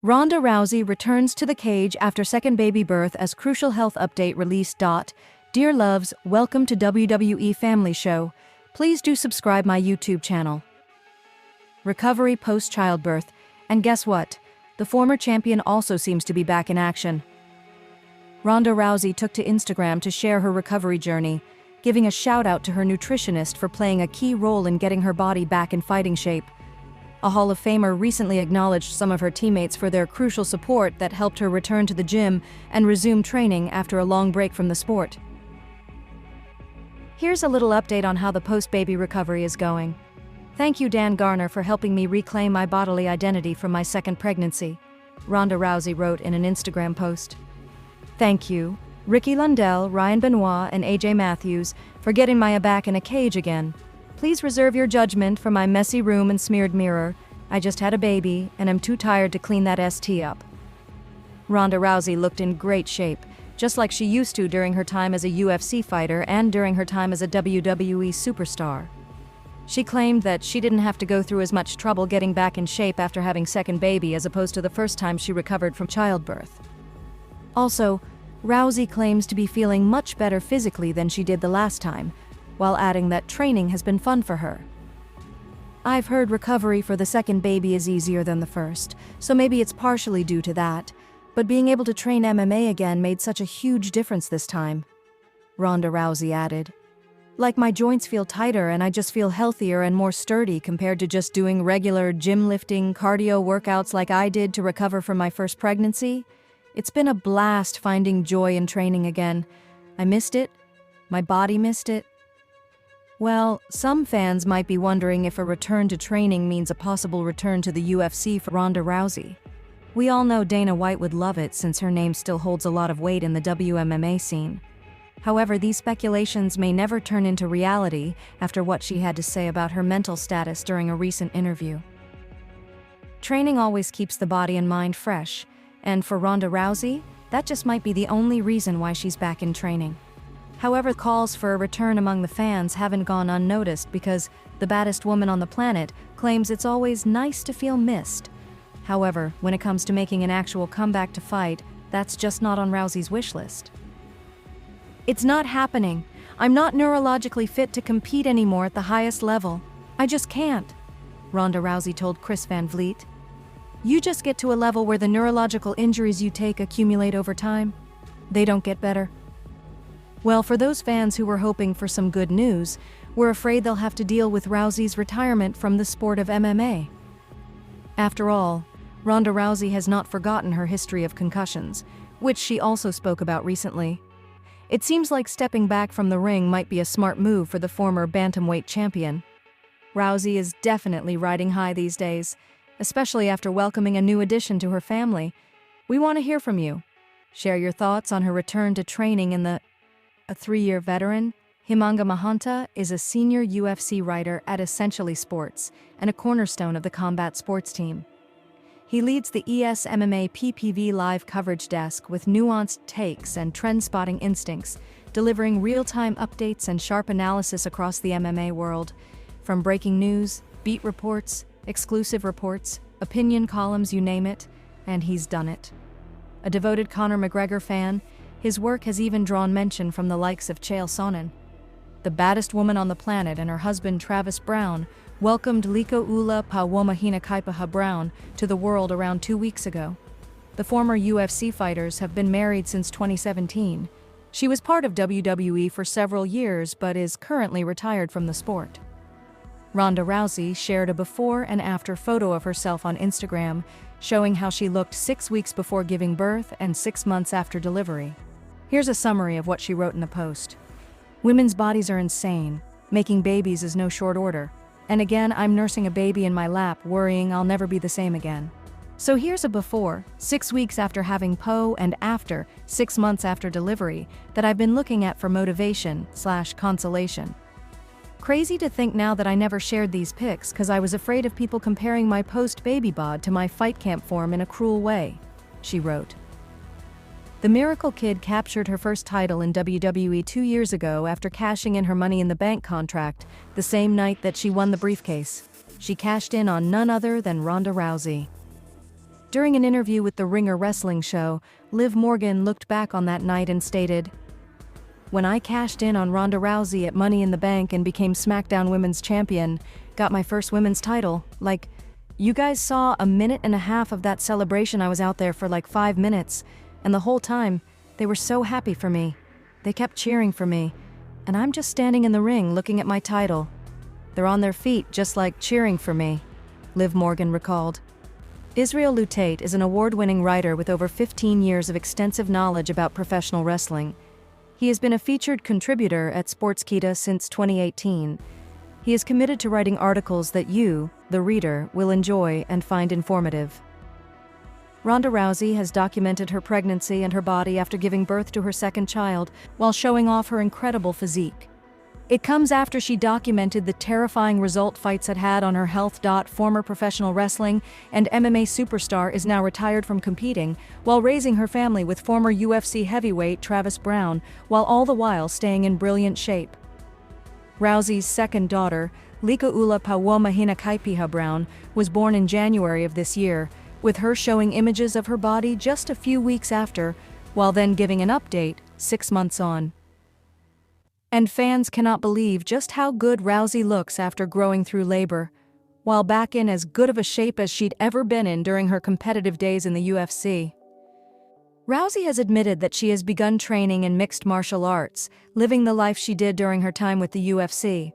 Ronda Rousey returns to the cage after second baby birth as crucial health update released. Dear loves, welcome to WWE Family Show. Please do subscribe my YouTube channel. Recovery post-childbirth. And guess what? The former champion also seems to be back in action. Ronda Rousey took to Instagram to share her recovery journey, giving a shout-out to her nutritionist for playing a key role in getting her body back in fighting shape. A Hall of Famer recently acknowledged some of her teammates for their crucial support that helped her return to the gym and resume training after a long break from the sport. Here's a little update on how the post-baby recovery is going. Thank you, Dan Garner, for helping me reclaim my bodily identity from my second pregnancy, Ronda Rousey wrote in an Instagram post. Thank you, Ricky Lundell, Ryan Benoit, and AJ Matthews, for getting my back in a cage again. Please reserve your judgment for my messy room and smeared mirror. I just had a baby, and I'm too tired to clean that ST up. Ronda Rousey looked in great shape, just like she used to during her time as a UFC fighter and during her time as a WWE superstar. She claimed that she didn't have to go through as much trouble getting back in shape after having second baby as opposed to the first time she recovered from childbirth. Also, Rousey claims to be feeling much better physically than she did the last time, while adding that training has been fun for her. I've heard recovery for the second baby is easier than the first, so maybe it's partially due to that, but being able to train MMA again made such a huge difference this time, Ronda Rousey added. Like my joints feel tighter and I just feel healthier and more sturdy compared to just doing regular gym lifting, cardio workouts like I did to recover from my first pregnancy. It's been a blast finding joy in training again. I missed it. My body missed it. Well, some fans might be wondering if a return to training means a possible return to the UFC for Ronda Rousey. We all know Dana White would love it since her name still holds a lot of weight in the WMMA scene. However, these speculations may never turn into reality after what she had to say about her mental status during a recent interview. Training always keeps the body and mind fresh, and for Ronda Rousey, that just might be the only reason why she's back in training. However, calls for a return among the fans haven't gone unnoticed because the baddest woman on the planet claims it's always nice to feel missed. However, when it comes to making an actual comeback to fight, that's just not on Rousey's wish list. It's not happening. I'm not neurologically fit to compete anymore at the highest level. I just can't, Ronda Rousey told Chris Van Vliet. You just get to a level where the neurological injuries you take accumulate over time. They don't get better. Well, for those fans who were hoping for some good news, we're afraid they'll have to deal with Rousey's retirement from the sport of MMA. After all, Ronda Rousey has not forgotten her history of concussions, which she also spoke about recently. It seems like stepping back from the ring might be a smart move for the former bantamweight champion. Rousey is definitely riding high these days, especially after welcoming a new addition to her family. We want to hear from you. Share your thoughts on her return to training in the A 3-year veteran, Himanga Mahanta is a senior UFC writer at Essentially Sports and a cornerstone of the combat sports team. He leads the ES MMA PPV live coverage desk with nuanced takes and trend-spotting instincts, delivering real-time updates and sharp analysis across the MMA world. From breaking news, beat reports, exclusive reports, opinion columns, you name it, and he's done it. A devoted Conor McGregor fan, his work has even drawn mention from the likes of Chael Sonnen. The baddest woman on the planet and her husband Travis Brown welcomed Liko Ula Pawomahina Kaipaha Brown to the world around 2 weeks ago. The former UFC fighters have been married since 2017. She was part of WWE for several years but is currently retired from the sport. Ronda Rousey shared a before and after photo of herself on Instagram, showing how she looked 6 weeks before giving birth and 6 months after delivery. Here's a summary of what she wrote in the post. Women's bodies are insane. Making babies is no short order. And again, I'm nursing a baby in my lap, worrying I'll never be the same again. So here's a before, 6 weeks after having Poe, and after, 6 months after delivery, that I've been looking at for motivation/consolation. Crazy to think now that I never shared these pics because I was afraid of people comparing my post-baby bod to my fight camp form in a cruel way, she wrote. The Miracle Kid captured her first title in WWE 2 years ago after cashing in her Money in the Bank contract the same night that she won the briefcase. She cashed in on none other than Ronda Rousey. During an interview with the Ringer wrestling show, Liv Morgan looked back on that night and stated, "When I cashed in on Ronda Rousey at Money in the Bank and became SmackDown Women's Champion, got my first women's title, you guys saw a minute and a half of that celebration. I was out there for 5 minutes, and the whole time, they were so happy for me. They kept cheering for me, and I'm just standing in the ring looking at my title. They're on their feet just cheering for me," Liv Morgan recalled. Israel Lutate is an award-winning writer with over 15 years of extensive knowledge about professional wrestling. He has been a featured contributor at Sportskeeda since 2018. He is committed to writing articles that you, the reader, will enjoy and find informative. Ronda Rousey has documented her pregnancy and her body after giving birth to her second child while showing off her incredible physique. It comes after she documented the terrifying result fights had on her health. Former professional wrestling and MMA superstar is now retired from competing while raising her family with former UFC heavyweight Travis Brown, while all the while staying in brilliant shape. Rousey's second daughter, Likaula Pawomahina Kaipiha Brown, was born in January of this year, with her showing images of her body just a few weeks after, while then giving an update 6 months on. And fans cannot believe just how good Rousey looks after growing through labor, while back in as good of a shape as she'd ever been in during her competitive days in the UFC. Rousey has admitted that she has begun training in mixed martial arts, living the life she did during her time with the UFC.